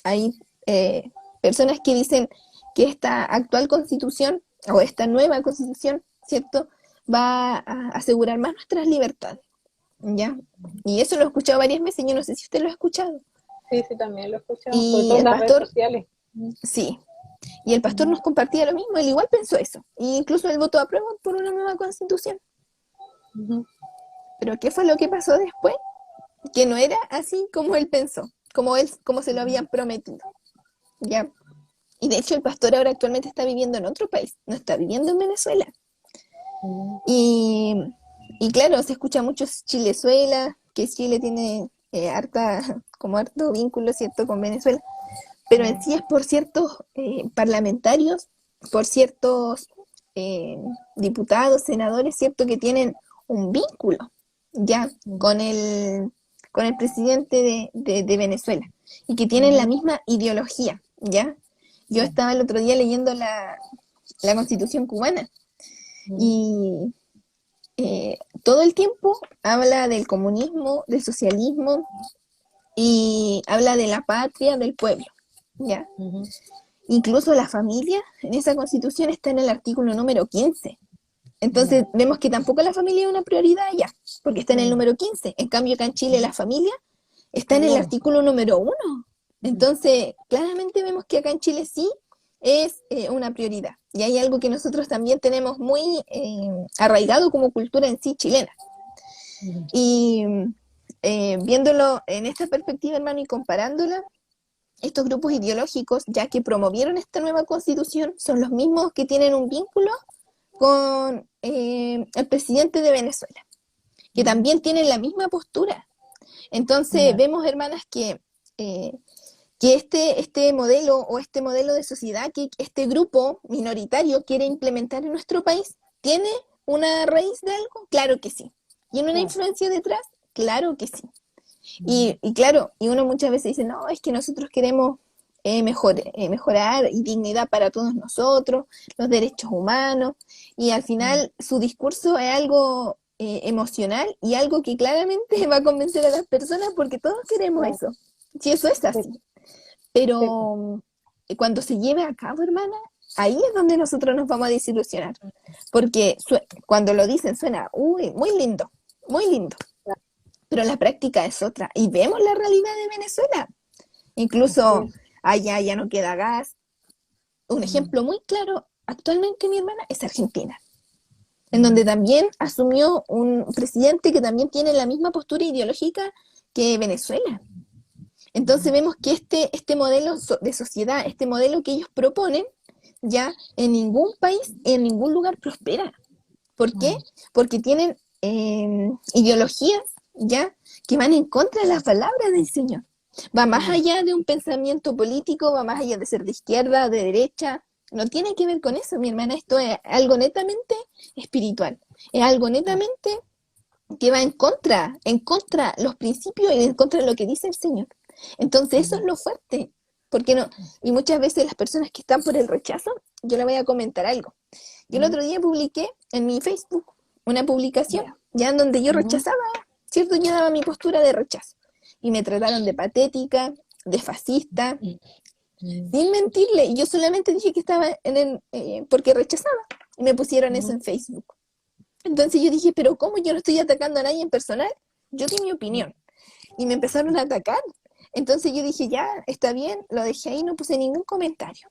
hay personas que dicen que esta actual constitución o esta nueva constitución, ¿cierto?, va a asegurar más nuestras libertades, ¿ya? Y eso lo he escuchado varias veces, yo no sé si usted lo ha escuchado. Sí, sí, también lo he escuchado, sobre Y todo en el las redes pastor, sociales. sí, y el pastor nos compartía lo mismo, él igual pensó eso, e incluso él votó a prueba por una nueva constitución. Pero ¿qué fue lo que pasó después? Que no era así como él pensó, como se lo habían prometido, ¿ya? Y de hecho el pastor ahora actualmente está viviendo en otro país, no está viviendo en Venezuela. Y, y claro, se escucha mucho Chilezuela, que Chile tiene como harto vínculo, ¿cierto?, con Venezuela, pero en sí es por ciertos parlamentarios, por ciertos eh, diputados, senadores, ¿cierto?, que tienen un vínculo ya con el presidente de Venezuela y que tienen la misma ideología, ¿ya? Yo estaba el otro día leyendo la Constitución cubana y todo el tiempo habla del comunismo, del socialismo y habla de la patria, del pueblo, ¿ya? Incluso la familia en esa Constitución está en el artículo número 15. Entonces vemos que tampoco la familia es una prioridad ya, porque está en el número 15. En cambio acá en Chile la familia está en el artículo número 1. Entonces claramente vemos que acá en Chile sí es una prioridad. Y hay algo que nosotros también tenemos muy arraigado como cultura en sí chilena. Y viéndolo en esta perspectiva, hermano, y comparándola, estos grupos ideológicos, ya que promovieron esta nueva constitución, son los mismos que tienen un vínculo con el presidente de Venezuela, que también tienen la misma postura. Entonces vemos, hermanas, que este modelo o este modelo de sociedad que este grupo minoritario quiere implementar en nuestro país, ¿tiene una raíz de algo? Claro que sí. ¿Tiene una influencia detrás? Claro que sí. Y claro, y uno muchas veces dice, no, es que nosotros queremos mejorar y dignidad para todos nosotros, los derechos humanos, y al final su discurso es algo emocional y algo que claramente va a convencer a las personas porque todos queremos eso. Si eso es así. Pero cuando se lleve a cabo, hermana, ahí es donde nosotros nos vamos a desilusionar. Porque cuando lo dicen suena, uy, muy lindo. Pero la práctica es otra. Y vemos la realidad de Venezuela. Incluso allá ya no queda gas. Un ejemplo muy claro actualmente, mi hermana, es Argentina, en donde también asumió un presidente que también tiene la misma postura ideológica que Venezuela. Entonces vemos que este modelo de sociedad, este modelo que ellos proponen, ya en ningún país, en ningún lugar prospera. ¿Por qué? Porque tienen ideologías ya que van en contra de las palabras del Señor. Va más allá de un pensamiento político, va más allá de ser de izquierda, de derecha. No tiene que ver con eso, mi hermana. Esto es algo netamente espiritual. Es algo netamente que va en contra los principios y en contra de lo que dice el Señor. Entonces eso es lo fuerte, porque no, y muchas veces las personas que están por el rechazo, yo le voy a comentar algo. Yo el otro día publiqué en mi Facebook una publicación, ya en donde yo rechazaba, ¿cierto? Yo daba mi postura de rechazo, y me trataron de patética, de fascista, sin mentirle, y yo solamente dije que estaba porque rechazaba, y me pusieron eso en Facebook. Entonces yo dije, pero ¿cómo? Yo no estoy atacando a nadie en personal, yo di mi opinión. Y me empezaron a atacar. Entonces yo dije, ya, está bien, lo dejé ahí, no puse ningún comentario.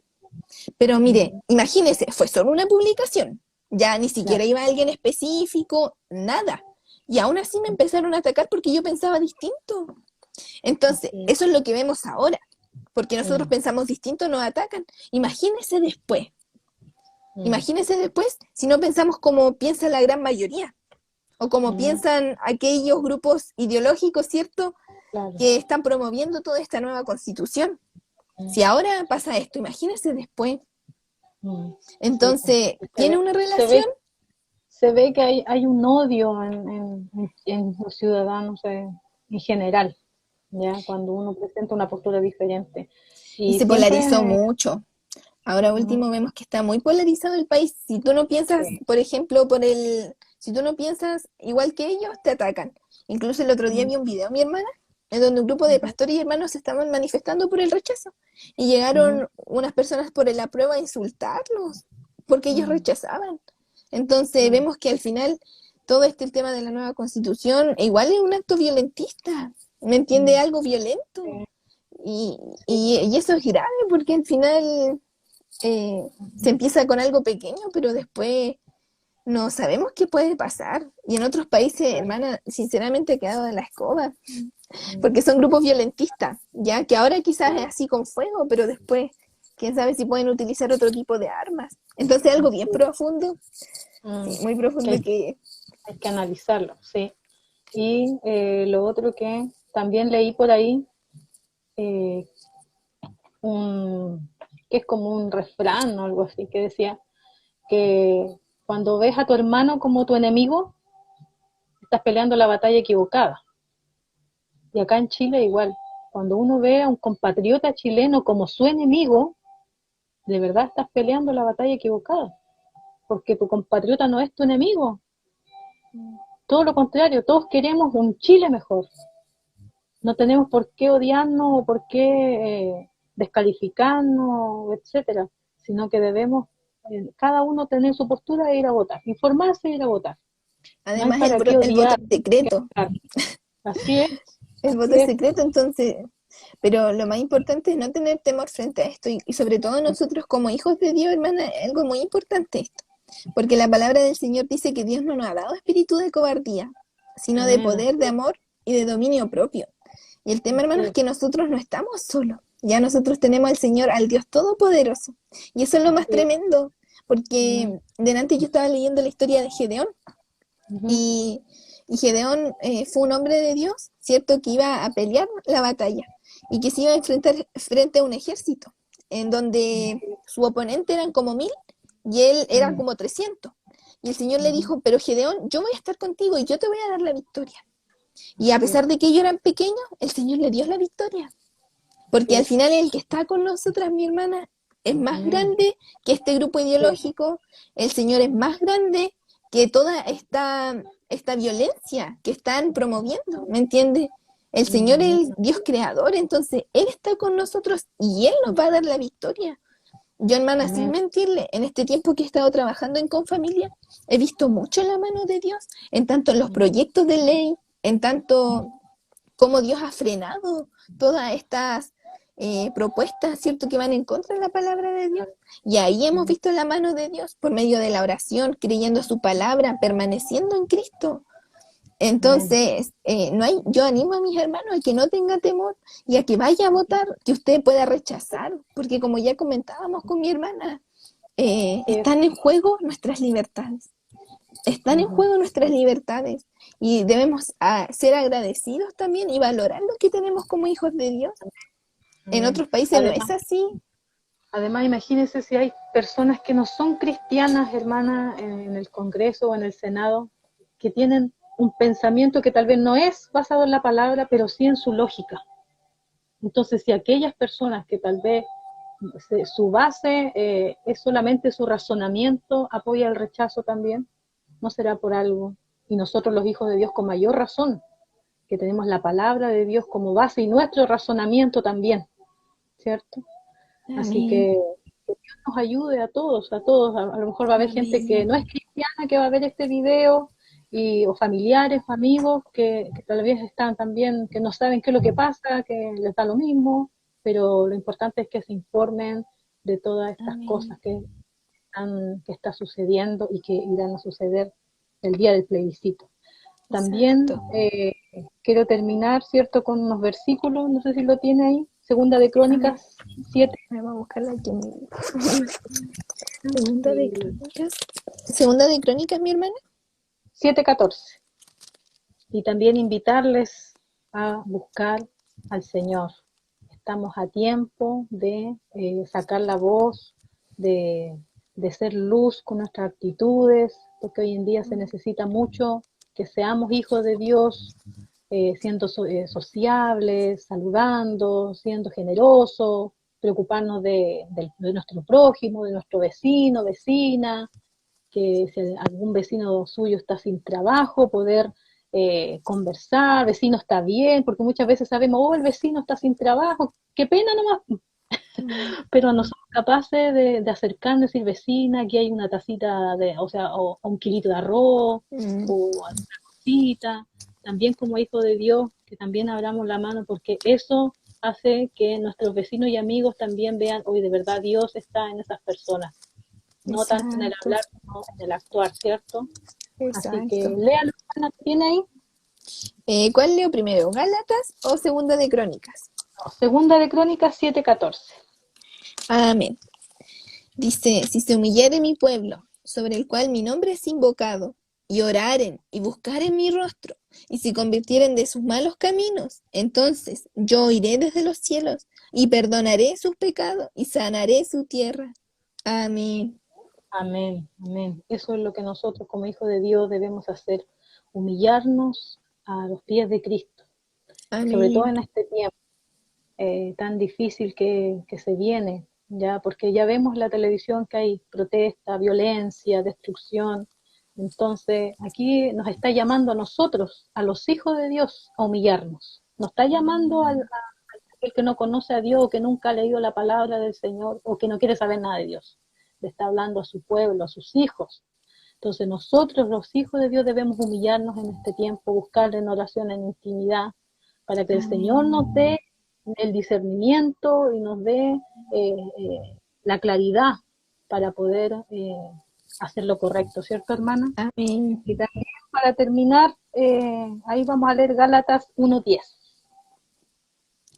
Pero mire, imagínese, fue solo una publicación. Ya ni siquiera iba a alguien específico, nada. Y aún así me empezaron a atacar porque yo pensaba distinto. Entonces, eso es lo que vemos ahora. Porque nosotros pensamos distinto, nos atacan. Imagínese después. Imagínese después si no pensamos como piensa la gran mayoría. O como piensan aquellos grupos ideológicos, ¿cierto?, que están promoviendo toda esta nueva constitución. Si ahora pasa esto, imagínense después. Entonces, ¿tiene una relación? Se ve que hay un odio en los ciudadanos en general, ¿ya? Cuando uno presenta una postura diferente. Y Y se polarizó mucho. Ahora último vemos que está muy polarizado el país. Si tú no piensas, Sí. por ejemplo, si tú no piensas igual que ellos, te atacan. Incluso el otro día Mm, vi un video, mi hermana, en donde un grupo de ujú, pastores y hermanos se estaban manifestando por el rechazo. Y ujú, llegaron unas personas por la prueba a insultarlos, porque ellos mm, rechazaban. Entonces mm, vemos que al final todo este tema de la nueva constitución igual es un acto violentista. ¿Me entiende? mm. Algo violento. Sí, Y, sí. y eso es grave porque al final se Ujú, empieza con algo pequeño, pero después no sabemos qué puede pasar. Y en otros países, claro. hermana, sinceramente ha quedado de la escoba, Mm, porque son grupos violentistas, ya que ahora quizás es sí, así con fuego, pero después, quién sabe si pueden utilizar otro tipo de armas. Entonces algo bien sí. profundo, sí, Mm, muy que profundo que... hay que analizarlo, sí. Y lo otro que también leí por ahí, eh, un, que es como un refrán o algo así, que decía que cuando ves a tu hermano como tu enemigo, estás peleando la batalla equivocada. Y acá en Chile igual, cuando uno ve a un compatriota chileno como su enemigo, de verdad estás peleando la batalla equivocada, porque tu compatriota no es tu enemigo, todo lo contrario, todos queremos un Chile mejor, no tenemos por qué odiarnos o por qué descalificarnos, etcétera, sino que debemos cada uno tener su postura e ir a votar, informarse e ir a votar. No hay Además, para qué el voto odiar. es secreto, Así es, el voto así es es. secreto, entonces... Pero lo más importante es no tener temor frente a esto y sobre todo nosotros como hijos de Dios, hermana, es algo muy importante esto. Porque la palabra del Señor dice que Dios no nos ha dado espíritu de cobardía, sino de Amén, poder, así de es, amor y de dominio propio. Y el tema, así hermano, es es, que nosotros no estamos solos. Ya nosotros tenemos al Señor, al Dios Todopoderoso. Y eso es lo más así es. tremendo, Mm, porque delante yo estaba leyendo la historia de Gedeón ujú, y, y Gedeón fue un hombre de Dios, ¿cierto? Que iba a pelear la batalla y que se iba a enfrentar frente a un ejército, en donde su oponente eran como 1000 y él era mm, como 300. Y el Señor le ujú, dijo, pero Gedeón, yo voy a estar contigo y yo te voy a dar la victoria. Y a así es, pesar de que ellos eran pequeños, el Señor le dio la victoria. así Porque al es. final el que está con nosotras, mi hermana, es más Amén, grande que este grupo así es. ideológico, el Señor es más grande que toda esta violencia que están promoviendo, ¿me entiendes? El Señor Amén, es el Dios creador, entonces Él está con nosotros y Él nos va a dar la victoria. Yo, hermana, sin amén. mentirle, en este tiempo que he estado trabajando en Confamilia, he visto mucho la mano de Dios, en tanto en los proyectos de ley, en tanto cómo Dios ha frenado todas estas propuestas, ¿cierto?, que van en contra de la palabra de Dios. Y ahí hemos visto la mano de Dios por medio de la oración, creyendo su palabra, permaneciendo en Cristo. Amén. Entonces, no hay, yo animo a mis hermanos a que no tenga temor y a que vaya a votar, que usted pueda rechazar, porque como ya comentábamos con mi hermana, Así es. están en juego nuestras libertades. Están en Ujú, juego nuestras libertades y debemos ser agradecidos también y valorar lo que tenemos como hijos de Dios. En amén. otros países no es Además, así. además, imagínense si hay personas que no son cristianas, hermanas, en el Congreso o en el Senado, que tienen un pensamiento que tal vez no es basado en la palabra, pero sí en su lógica. Entonces, si aquellas personas que tal vez su base es solamente su razonamiento, apoya el rechazo también, no será por algo. Y nosotros los hijos de Dios con mayor razón, que tenemos la palabra de Dios como base y nuestro razonamiento también, ¿cierto? Así Amén, que Dios nos ayude a todos, a todos. A lo mejor va a haber gente que amén, no es cristiana que va a ver este video, o familiares, amigos que tal vez están también, que no saben qué es lo que pasa, que les da lo mismo, pero lo importante es que se informen de todas estas amén. cosas que está sucediendo y que irán a suceder el día del plebiscito. También Exacto. quiero terminar, ¿cierto?, con unos versículos, no sé si lo tiene ahí, Segunda de A ver, Crónicas 7, vamos a buscarla aquí en mi libro. Segunda de Crónicas. Segunda de Crónicas, mi hermana. 7:14. Y también invitarles a buscar al Señor. Estamos a tiempo de sacar la voz, de, de ser luz con nuestras actitudes, porque hoy en día se necesita mucho que seamos hijos de Dios, siendo sociables, saludando, siendo generosos, preocuparnos de nuestro prójimo, de nuestro vecino, vecina, que si algún vecino suyo está sin trabajo, poder conversar, vecino está bien, porque muchas veces sabemos, oh, el vecino está sin trabajo, qué pena nomás, pero no somos capaces de acercarnos y decir, vecina, aquí hay una tacita o un kilito de arroz, o alguna cosita, también como hijo de Dios, que también abramos la mano, porque eso hace que nuestros vecinos y amigos también vean, hoy de verdad Dios está en esas personas, no tanto en el hablar, sino en el actuar, ¿cierto? Así que Exacto. léalo, Ana, ¿tiene ahí? ¿Cuál leo primero? ¿Gálatas o Segunda de Crónicas? No, Segunda de Crónicas 7:14. Amén. Dice, si se humillare mi pueblo, sobre el cual mi nombre es invocado, y oraren y buscaren mi rostro, y se convirtieren de sus malos caminos, entonces yo oiré desde los cielos, y perdonaré sus pecados, y sanaré su tierra. Amén. Amén, amén. Eso es lo que nosotros como hijos de Dios debemos hacer, humillarnos a los pies de Cristo, sobre todo Amén. en este tiempo tan difícil que se viene, ya porque ya vemos la televisión que hay protesta, violencia, destrucción. Entonces aquí nos está llamando a nosotros, a los hijos de Dios, a humillarnos. Nos está llamando a aquel que no conoce a Dios, o que nunca ha leído la palabra del Señor, o que no quiere saber nada de Dios. Le está hablando a su pueblo, a sus hijos. Entonces nosotros, los hijos de Dios, debemos humillarnos en este tiempo, buscar en oración, en intimidad, para que el Señor nos dé el discernimiento y nos dé la claridad para poder hacer lo correcto, ¿cierto, hermana? Amén. Y también para terminar, ahí vamos a leer Gálatas 1:10,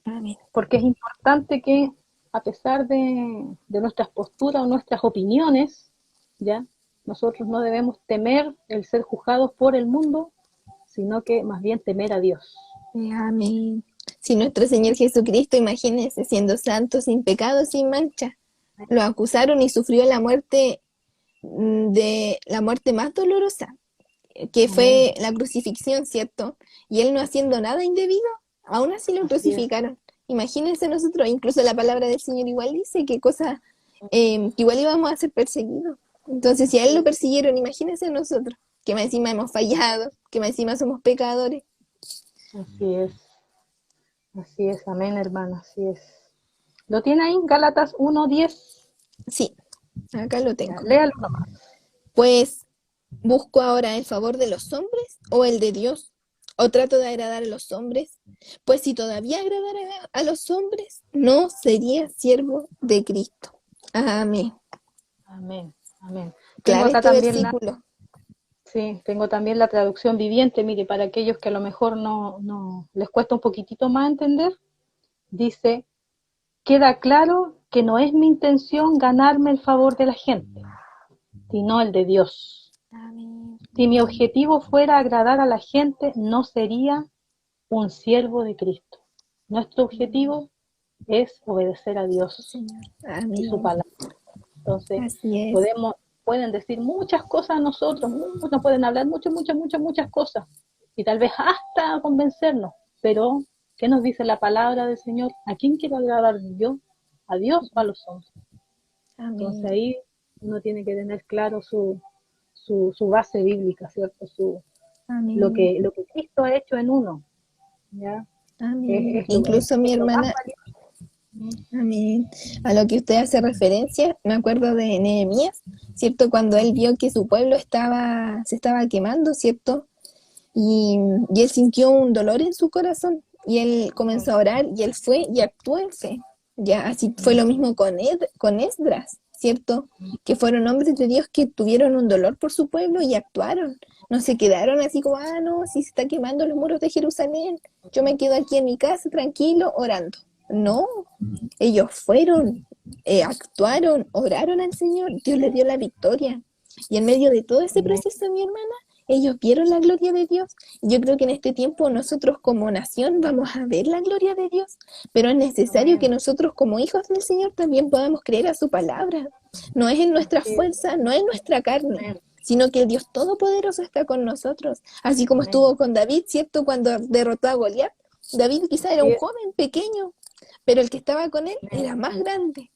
Amén. porque es importante que a pesar de nuestras posturas o nuestras opiniones, ¿ya? Nosotros no debemos temer el ser juzgados por el mundo, sino que más bien temer a Dios. Amén. Si nuestro Señor Jesucristo, imagínense, siendo santo, sin pecado, sin mancha, lo acusaron y sufrió la muerte de la muerte más dolorosa, que fue la crucifixión, ¿cierto? Y él no haciendo nada indebido, aún así lo crucificaron. Imagínense nosotros, incluso la palabra del Señor igual dice que cosas, que igual íbamos a ser perseguidos. Entonces, si a él lo persiguieron, imagínense nosotros, que más encima hemos fallado, que más encima somos pecadores. Así es, amén, hermana, así es. ¿Lo tiene ahí? Gálatas 1:10. Sí, acá lo tengo. Léalo nomás. Pues, ¿busco ahora el favor de los hombres o el de Dios? ¿O trato de agradar a los hombres? Pues si todavía agradara a los hombres, no sería siervo de Cristo. Amén. Amén, amén. Tengo Clave acá este también versículo. sí, tengo también la traducción viviente, mire, para aquellos que a lo mejor no les cuesta un poquitito más entender, dice, queda claro que no es mi intención ganarme el favor de la gente, sino el de Dios. Amén. Si mi objetivo fuera agradar a la gente, no sería un siervo de Cristo. Nuestro objetivo es obedecer a Dios Señor. y su Amén. palabra. Entonces, Así es. pueden decir muchas cosas a nosotros, nos pueden hablar muchas cosas, y tal vez hasta convencernos, pero ¿qué nos dice la palabra del Señor? ¿A quién quiero agradar yo? ¿A Dios o a los hombres? Entonces Amén. ahí uno tiene que tener claro su base bíblica, ¿cierto? Lo Amén. que Cristo ha hecho en uno, ¿ya? Amén. Es Incluso mi lo más hermana, valioso. amén, a lo que usted hace referencia, me acuerdo de Nehemías, ¿cierto? Cuando él vio que su pueblo se estaba quemando, ¿cierto? Y él sintió un dolor en su corazón y él comenzó a orar y él fue y actuó en fe. Ya, así fue lo mismo con Esdras, ¿cierto? Que fueron hombres de Dios que tuvieron un dolor por su pueblo y actuaron. No se quedaron así como, no, si se está quemando los muros de Jerusalén, yo me quedo aquí en mi casa tranquilo orando. No, ellos fueron, actuaron, oraron al Señor, Dios les dio la victoria. Y en medio de todo ese proceso, mi hermana, ellos vieron la gloria de Dios. Yo creo que en este tiempo nosotros como nación vamos a ver la gloria de Dios, pero es necesario que nosotros como hijos del Señor también podamos creer a su palabra. No es en nuestra fuerza, no es en nuestra carne, sino que el Dios Todopoderoso está con nosotros. Así como estuvo con David, ¿cierto? Cuando derrotó a Goliat. David quizá era un joven pequeño, pero el que estaba con él era más grande.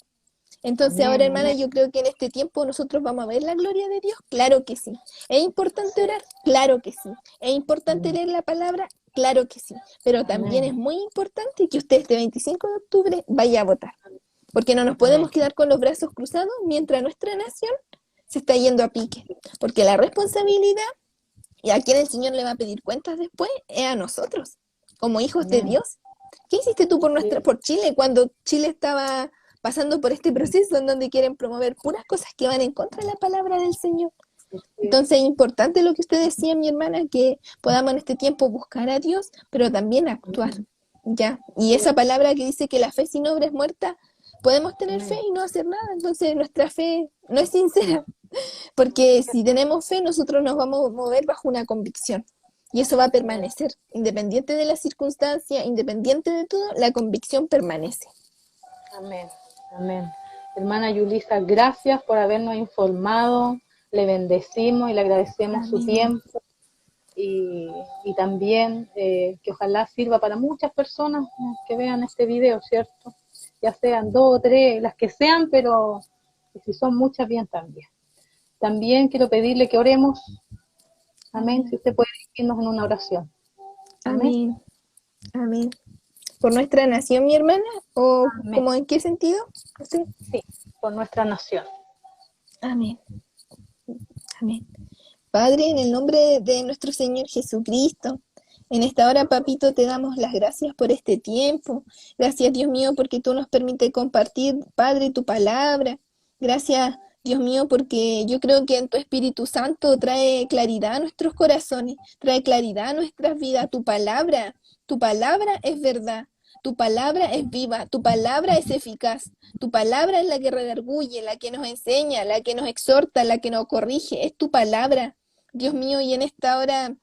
Entonces ahora, hermana, yo creo que en este tiempo nosotros vamos a ver la gloria de Dios, claro que sí. ¿Es importante orar? Claro que sí. ¿Es importante leer la palabra? Claro que sí. Pero también es muy importante que usted este 25 de octubre vaya a votar, porque no nos podemos quedar con los brazos cruzados mientras nuestra nación se está yendo a pique, porque la responsabilidad, y a quien el Señor le va a pedir cuentas después, es a nosotros, como hijos de Dios. ¿Qué hiciste tú por Chile cuando Chile estaba pasando por este proceso en donde quieren promover puras cosas que van en contra de la palabra del Señor? Entonces es importante lo que usted decía, mi hermana, que podamos en este tiempo buscar a Dios, pero también actuar, ¿ya? Y esa palabra que dice que la fe sin obra es muerta, podemos tener fe y no hacer nada, entonces nuestra fe no es sincera, porque si tenemos fe, nosotros nos vamos a mover bajo una convicción. Y eso va a permanecer, independiente de la circunstancia, independiente de todo, la convicción permanece. Amén, amén. Hermana Yulisa, gracias por habernos informado, le bendecimos y le agradecemos su tiempo y también que ojalá sirva para muchas personas que vean este video, ¿cierto? Ya sean 2 o 3, las que sean, pero si son muchas, bien también. También quiero pedirle que oremos. Amén. Si usted puede dirigirnos en una oración. Amén. Amén. ¿Por nuestra nación, mi hermana? ¿O Amén. como en qué sentido? ¿Sí? Sí, por nuestra nación. Amén. Amén. Padre, en el nombre de nuestro Señor Jesucristo, en esta hora, papito, te damos las gracias por este tiempo. Gracias, Dios mío, porque tú nos permites compartir, Padre, tu palabra. Gracias, Dios mío, porque yo creo que en tu Espíritu Santo trae claridad a nuestros corazones, trae claridad a nuestras vidas. Tu palabra es verdad. Tu palabra es viva, tu palabra es eficaz, tu palabra es la que redarguye, la que nos enseña, la que nos exhorta, la que nos corrige, es tu palabra, Dios mío, y en esta hora,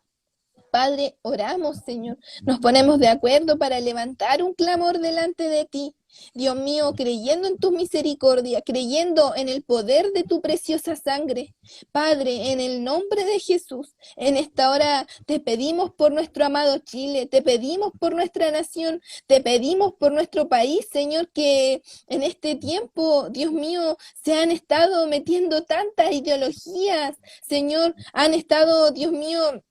Padre, oramos, Señor, nos ponemos de acuerdo para levantar un clamor delante de ti, Dios mío, creyendo en tu misericordia, creyendo en el poder de tu preciosa sangre. Padre, en el nombre de Jesús, en esta hora te pedimos por nuestro amado Chile, te pedimos por nuestra nación, te pedimos por nuestro país, Señor, que en este tiempo, Dios mío, se han estado metiendo tantas ideologías, Señor, han estado, Dios mío,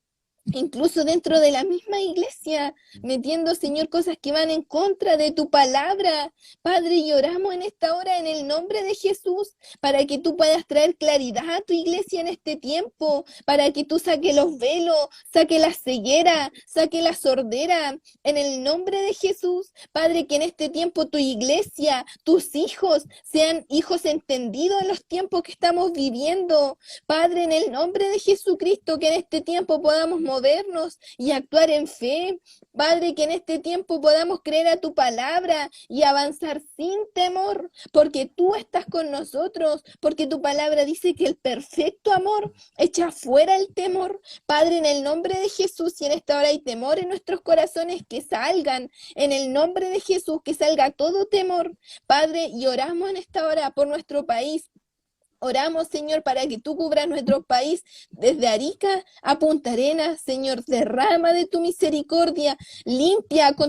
incluso dentro de la misma iglesia, metiendo, Señor, cosas que van en contra de tu palabra. Padre, y oramos en esta hora en el nombre de Jesús, para que tú puedas traer claridad a tu iglesia en este tiempo, para que tú saques los velos, saque la ceguera, saque la sordera, en el nombre de Jesús. Padre, que en este tiempo tu iglesia, tus hijos, sean hijos entendidos en los tiempos que estamos viviendo. Padre, en el nombre de Jesucristo, que en este tiempo podamos movernos y actuar en fe. Padre, que en este tiempo podamos creer a tu palabra y avanzar sin temor, porque tú estás con nosotros, porque tu palabra dice que el perfecto amor echa fuera el temor. Padre, en el nombre de Jesús, y en esta hora hay temor en nuestros corazones, que salgan, en el nombre de Jesús, que salga todo temor. Padre, y oramos en esta hora por nuestro país. Oramos, Señor, para que tú cubras nuestro país desde Arica a Punta Arenas. Señor, derrama de tu misericordia, limpia con